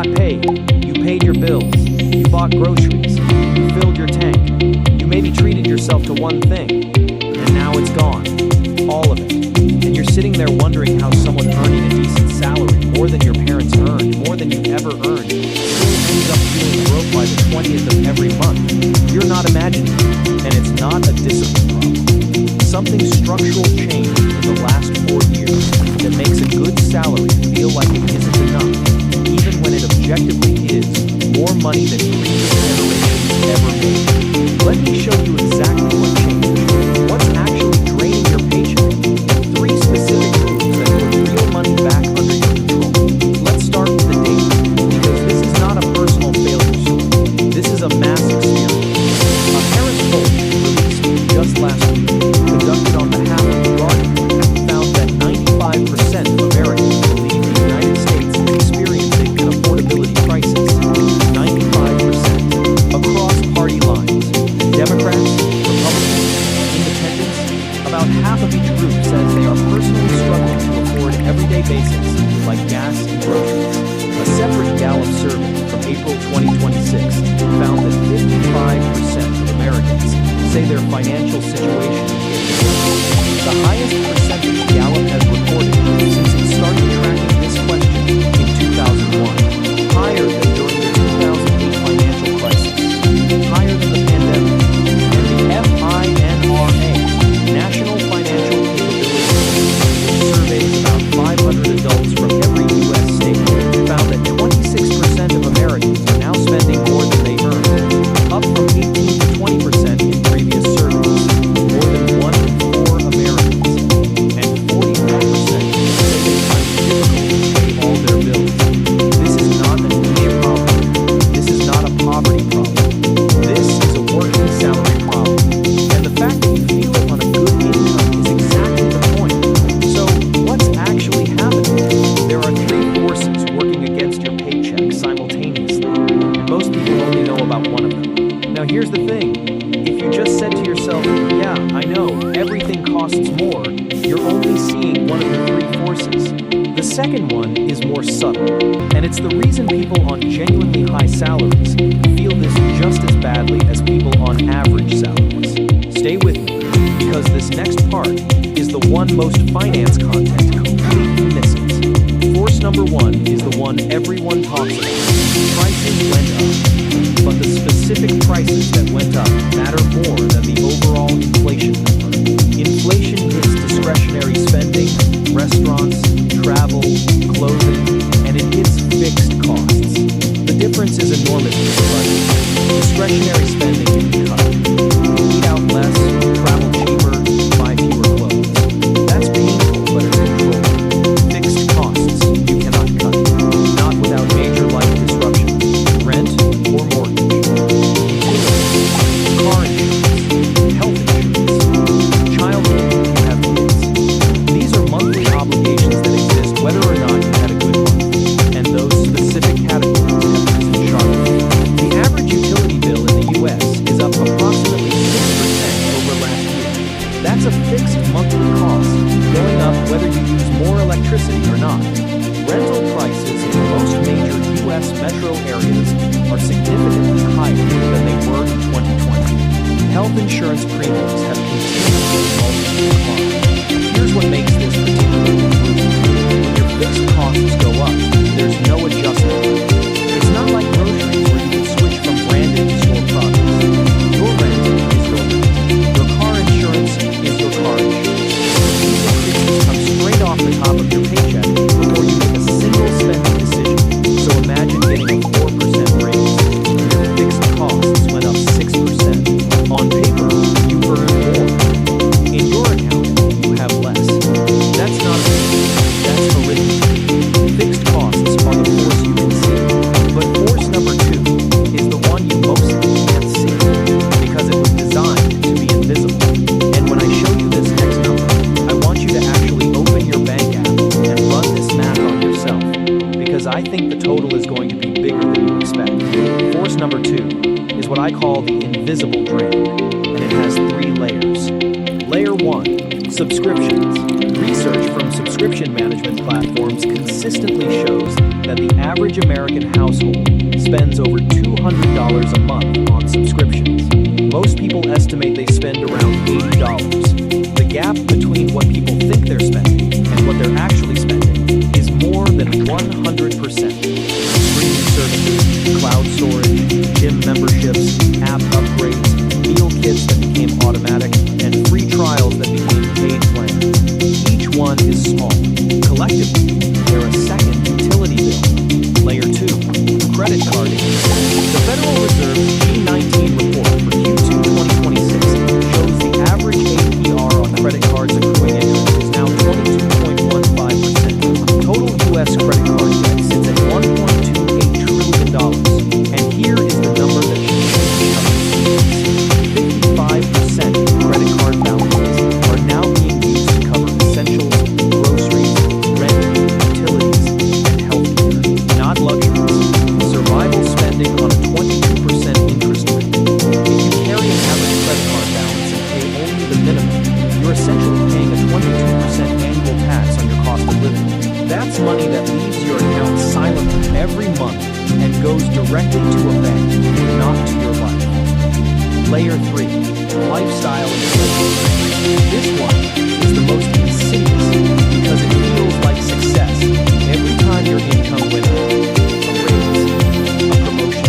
got paid, you paid your bills, you bought groceries, you filled your tank, you maybe treated yourself to one thing, and now it's gone. All of it. And you're sitting there wondering how someone earning a decent salary, more than your parents earned, more than you've ever earned, still ends up feeling broke by the 20th of every month. You're not imagining it, and it's not a discipline problem. Something structural changed in the last 4 years that makes a good salary feel like it isn't enough, even when it objectively is more money than previous generations ever made. Let me show you exactly what changed, what's actually draining your paycheck, and 3 specific moves that put real money back under your control. Let's start with the data, because this is not a personal failure story. This is a mass experience. A Harris poll released just last week, conducted on behalf of the Guardian, found that 95% of Americans believe the United States is experiencing an affordability crisis. 95%. Across party lines. Democrats, Republicans, Independents, about half of each group says they are personally struggling to afford everyday basics like gas and groceries. A separate Gallup survey from April 2026 found that 55% of Americans say their financial situation is getting worse. The highest percentage Gallup has recorded since it started tracking this question in 2001, higher than during the 2008 financial crisis, higher than the pandemic, and the FINRA, National Financial Capability, which surveys about 500 adults from every U.S. state, found that 26% of Americans are now spending more than they earn, up from 18 to 20% in previous surveys. More than 1 in 4 Americans, and 44% say they find it difficult to pay all their bills. This is not a niche problem. This is not a poverty problem. This is a working salary problem. And the fact that you feel it on a good income is exactly the point. So, what's actually happening? There are 3 forces working against your paycheck simultaneously, and most people only know about one of them. Now here's the thing. If you just said to yourself, yeah, I know, everything costs more, you're only seeing one of the 3 forces. The second one is more subtle, and it's the reason people on genuinely high salaries feel this just as badly as people on average salaries. Stay with me, because this next part is the one most finance content completely misses. Force number 1 is the one everyone talks about. Prices went up, but the specific prices that went up matter more than the overall inflation number. Inflation hits discretionary spending, restaurants, travel, clothing, and it hits fixed costs. The difference is enormous in the budget. Discretionary spending can be cut. Eat out less, travel cheaper, buy fewer clothes. That's painful, but it's controlled. Fixed costs you cannot cut, not without major life disruption, rent or mortgage. Utilities, car insurance, health insurance, childcare if you have kids. These are monthly obligations that exist whether or not you had a good month, and those specific categories have risen sharply. The average utility bill in the U.S. is up approximately 6% over last year. That's a fixed monthly cost, going up whether you use more electricity or not. Rental prices in most major U.S. metro areas are significantly higher than they were in 2020. Health insurance premiums have continuously declined. Here's what makes this particularly brutal. When your fixed costs go up, there's no adjustment. It's not like groceries where you can switch from branded to store products. Your rent is your rent. Your car insurance is your car insurance. These increases come straight off the top of your paycheck before you make a single spending decision. So imagine getting a 4% raise. Your fixed costs went up 6%. On paper, you earn more. In your account, you have less. That's not a thing. That's arithmetic. Fixed costs are the force you can see. But force number 2 is the one you mostly can't see, because it was designed to be invisible. And when I show you this next number, I want you to actually open your bank app and run this math on yourself, because I think the total is going to be bigger than you expect. Force number 2 is what I call the invisible drain, and it has 3 layers. Layer 1, subscriptions. Research from subscription management platforms consistently shows that the average American household spends over $200 a month on subscriptions. Most people estimate they spend around $80. The gap between what people think they're spending and what they're actually spending is more than 100%. Streaming services, cloud storage, gym memberships, app upgrades, meal kits that became automatic, and free trials that became paid plans. Each one is small. Collectively, they're a second utility bill. Layer 2, credit card interest. The Federal Reserve's G19 report for Q2 2026 shows the average APR on credit cards accruing interest is now 22.15%. Total U.S. credit card debt sits at $1.28 trillion. And here is the number that should change up. 55% of credit card balances are now being used to cover essentials, groceries, rent, utilities, and healthcare, not luxuries. Survival spending on a 22% interest rate. If you carry an average credit card balance and pay only the minimum, you're essentially paying a 22% annual tax on your cost of living. That's money that leaves your account silently every month and goes directly to a bank, not to your life. Layer 3, lifestyle inflation. This one is the most insidious because it feels like success every time your income went up. A raise, a promotion,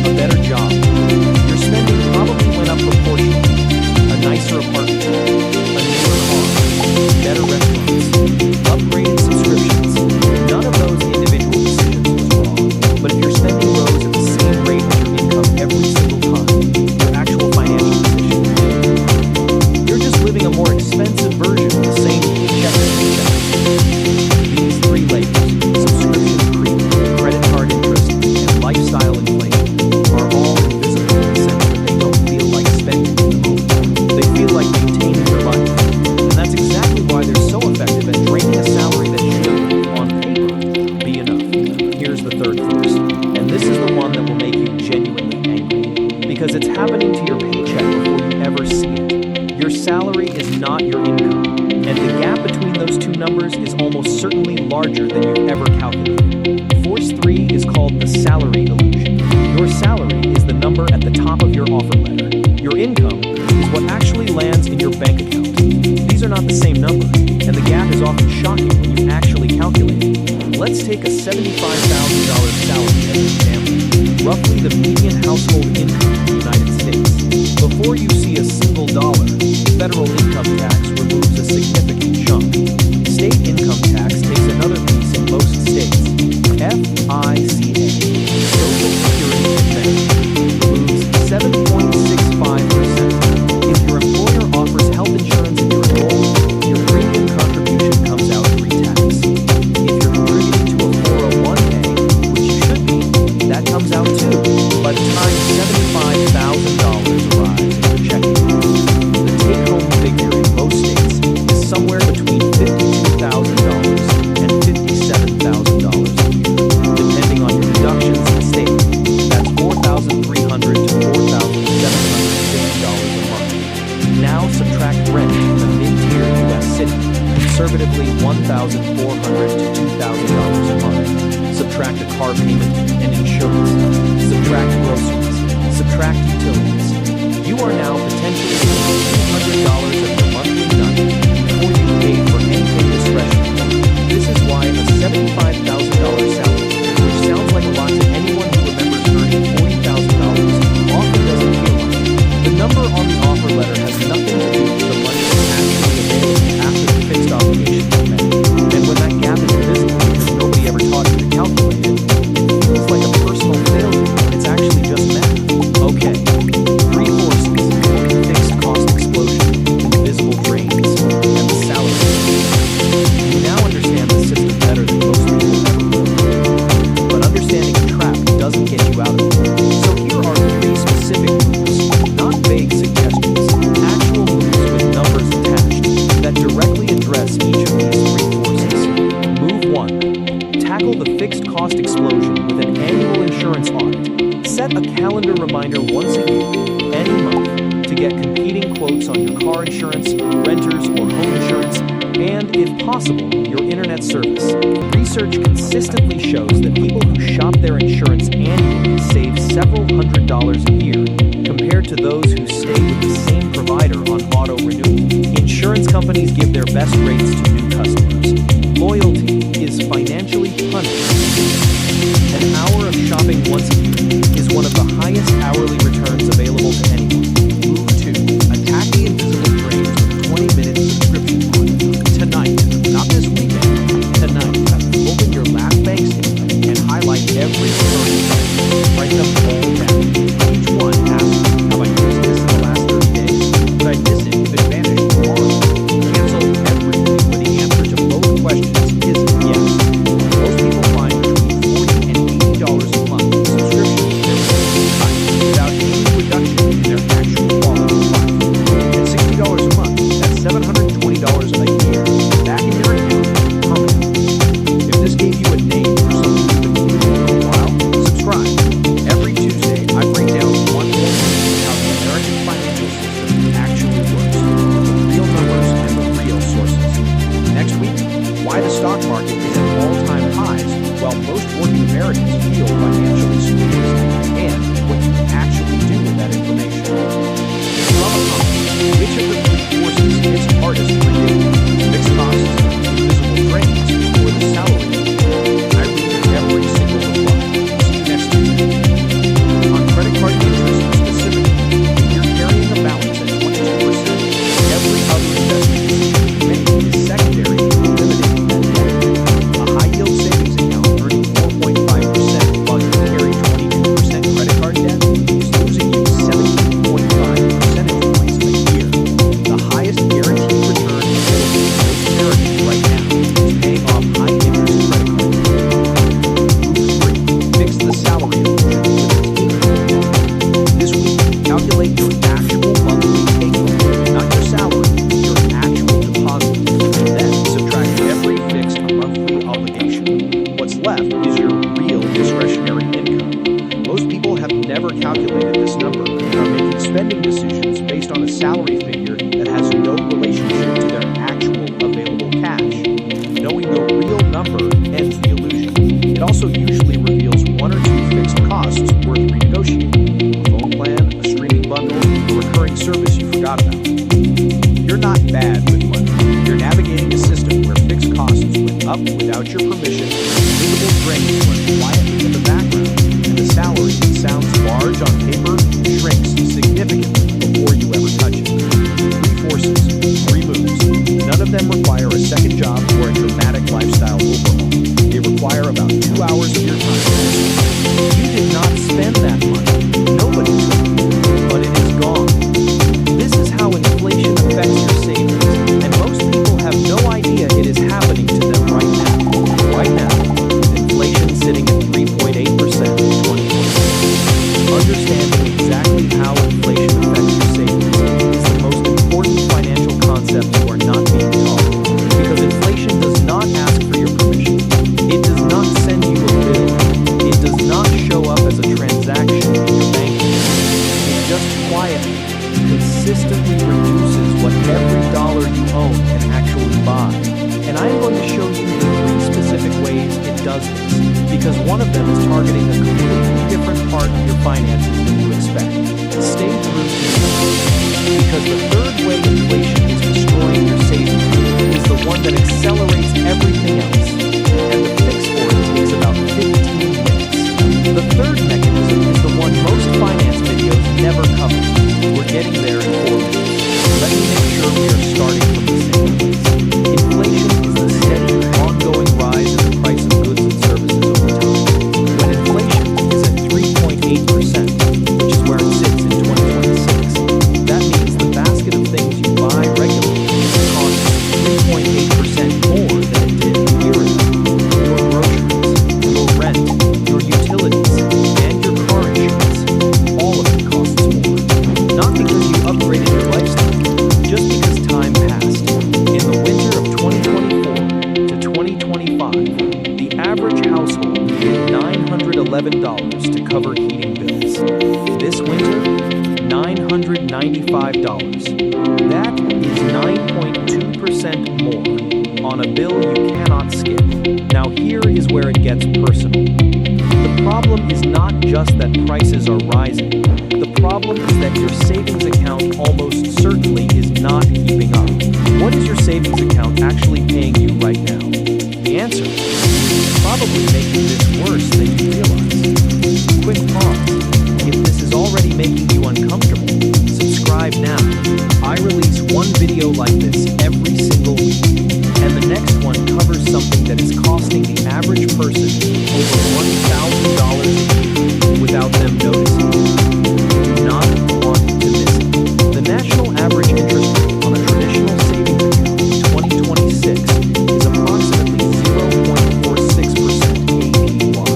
a better job. Your spending probably went up proportionally. A nicer apartment, a newer car, better restaurants, upgraded subscriptions. None of those individual decisions was wrong. But if your spending rose at the same rate as your income every single time, your actual financial position, you're just living a more expensive version of the same paycheck. These three layers, subscription creep, credit card interest, and lifestyle inflation, are all invisible in the sense that they don't feel like spending in the moment. They feel like maintaining your life. And that's exactly why they're so effective at draining a salary that should, on paper, be enough. Here's the third force, and this is the one that will make you genuinely angry, because it's happening to your paycheck before you ever see it. Your salary is not your income, and the gap between those two numbers is almost certainly larger than you've ever calculated. Force 3 is called the salary illusion. Your salary is the number at the top of your offer letter. Your income is what actually lands in your bank account. These are not the same number, and the gap is often shocking when you actually calculate it. Let's take a $75,000 salary as an example, roughly the median household income in the United States. Before you see a single dollar, federal income tax removes a significant chunk. State income tax takes another piece in most states. FICA, Social Security Administration, removes 7.65%. If your employer offers health insurance and you're enrolled, your premium contribution comes out pre-tax. If you're contributing to a 401k, which you should be, that comes out too. By the time $75,000 arrives in your checking account, the take-home figure in most states is somewhere between $52,000 and $57,000 a year. Depending on your deductions and state, that's $4,300 to $4,750 a month. Now subtract rent in a mid-tier U.S. city, conservatively $1,400 to $2,000 a month. Subtract a car payment and insurance. Subtract groceries. Subtract utilities. You are now potentially paying $200 of your monthly nut before you pay for anything discretionary. This is why a $75,000 salary, which sounds like a lot to anyone who remembers earning $40,000, often doesn't feel like it. The number on the offer letter has nothing to do with the money that's actually available after the fixed obligations are met. And when that gap is invisible because nobody ever taught you to calculate it, it feels like a personal failure when it's actually just math. Okay, three forces: fixed cost explosion, invisible drains, and the salary. You now understand the system better than most people ever will. But understanding a trap doesn't get you out of it. So here are three specific moves, not vague suggestions, actual moves with numbers attached that directly address each of these three forces. Move 1. Tackle the fixed cost explosion with an annual insurance audit. Set a calendar reminder once a year, any month, to get competing quotes on your car insurance, renters or home insurance, and, if possible, your internet service. Research consistently shows that people who shop their insurance annually save several $100s a year compared to those who stay with the same provider on auto renewal. Insurance companies give their best rates to new customers. Loyalty is financially punished. An hour of shopping once a year is one of the highest hourly returns available to anyone. Move 2. Attack the invisible drains with 20-minute subscription plan. Tonight, not this weekend, tonight, open your last bank statement and highlight every recurring expense. Write them all down. Each one asks, have I used this in the last 30 days? Would I miss it if it vanished tomorrow? Cancel everything when the answer to both questions is yes. Most people find between $40 and $80 a month in subscriptions without any reduction in their actual quality of life. At $60 a month, that's $720 a year back in your account permanently. If this gave you a name for something you've been using for a while, subscribe. Every Tuesday, I break down one more how the American financial system actually works, with the real numbers and the real sources. Next week, why the stock market is at all-time highs while most working Americans feel financially squeezed, and what you can actually do with that information. From a company, which of the three forces hits hardest for you? Fixed costs, invisible drains, or the salary? I read every single reply. See you next Tuesday. On credit card interest specifically, if you're carrying a balance at 22%, every other investment decision you make is secondary to eliminating that debt. A high-yield savings account earning 4.5% while you carry 22% credit card debt is losing you 17.5 percentage points a year. The highest guaranteed return available to most Americans right now is paying off high-interest credit card debt. Move 3. Fix the salary illusion with a take-home model. This week, calculate your actual monthly take-home, not your salary, your actual deposit. Then subtract every fixed monthly obligation. What's left is your real discretionary income. Most people have never calculated this number and are making spending decisions based on a salary figure that has no relationship to their actual available cash. Knowing the real number ends the illusion. It also usually reveals one or two fixed costs worth renegotiating. A phone plan, a streaming bundle, a recurring service you forgot about. You're not bad with money. You're navigating a system where fixed costs went up without your permission, invisible drains run quietly in the background, and the salary that sounds large on paper shrinks significantly before you ever touch it. 3 forces, 3 moves. None of them require a second job or a dramatic lifestyle overhaul. They require about 2 hours of your time. You did not spend that money. Nobody did, but it is gone. This is how inflation affects your savings, and most people have no idea it is happening to them right now. Right now, with inflation sitting at 3.8% in 2020. Understanding exactly how inflation affects your savings is the most important financial concept you are not being taught, because inflation does not ask for your permission. It does not send you a bill. It does not show up as a transaction in your bank account. It just quietly, consistently reduces what every dollar you own can actually buy. And I'm going to show you the 3 specific ways it does this, because one of them is targeting a completely different part of your finances than you expect. Stay through to the end, because the third way inflation is destroying your savings is the one that accelerates everything else. And the fix for it takes about 15 minutes. The third mechanism is the one most finance videos never cover. We're getting there in 4 minutes. Let me make sure we are starting from the same place. Inflation is the steady, ongoing rise in the price of goods and services over time. When inflation is at 3.8%, which is where it sits in 2026, that means the basket of things you buy regularly costs 3.8% more than it did a year ago. Your groceries, your rent, your utilities, and your car insurance, all of it costs more. Not because you upgraded your lifestyle, just because time passed. In the winter of 2024 to 2025, the average household needed $911 to cover heating bills. This winter, $995. That is 9.2% more. on a bill you cannot skip. Now here is where it gets personal. The problem is not just that prices are rising. The problem is that your savings account almost certainly is not keeping up. What is your savings account actually paying you right now? The answer is probably making this worse than you realize. Quick pause. If this is already making you uncomfortable, subscribe now. I release one video like this every single week, and the next one covers something that is costing the average person over $1,000 a year without them noticing. You do not want to miss it. The national average interest rate on a traditional savings account in 2026 is approximately 0.46% APY.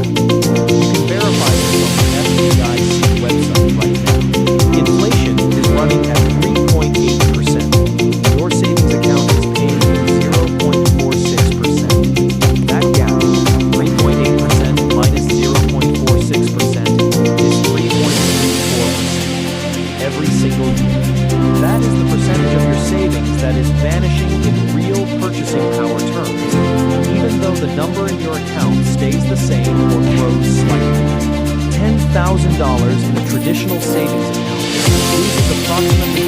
You can verify this on the FDIC website right now. Inflation is running at 3.8%. Your savings account is paying you 0.46%. That gap, 3.8% minus 0.46%, is 3.34% every single year. That is the percentage of your savings that is vanishing in real purchasing power terms, even though the number in your account stays the same or grows slightly. $10,000 in a traditional savings account loses approximately